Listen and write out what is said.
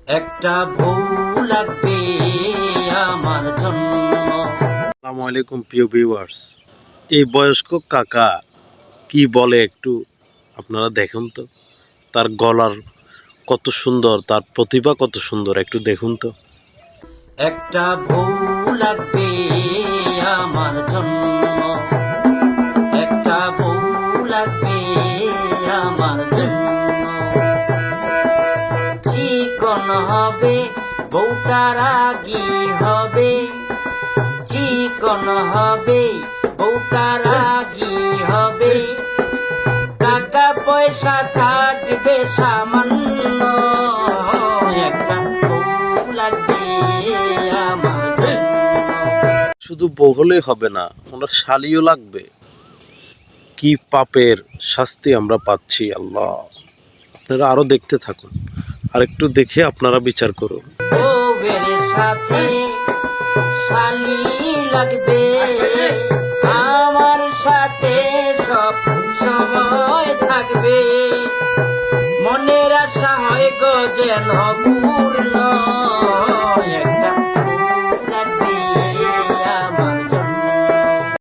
একটা বউ লাগবে আমার জন্য। আসসালামু আলাইকুম প্রিয় ভিউয়ার্স, এই বয়স্ক কাকা কি বলে একটু আপনারা দেখুন তো। তার গলার কত সুন্দর, তার প্রতিভা কত সুন্দর, একটু দেখুন তো। একটা বউ লাগবে আমার জন্য, একটা বউ লাগবে আমার জন্য। চিকন হবে বউটা, রাগী হবে, চিকন হবে বউটা, রাগী হবে। টাকা পয়সা থাকবে সামান্য, একটা বউ লাগবে আমার জন্য। শুধু বউ হলেই হবে না, ওনার শালিও লাগবে। কি পাপের শাস্তি আমরা পাচ্ছি আল্লাহ! আপনারা আরো দেখতে থাকুন, আর একটু দেখে আপনারা বিচার করুন। বউয়ের সাথে শালি লাগবে, আমার সাথে সব সময় থাকবে। মনের আশা হয় গো যেন পূর্ণ,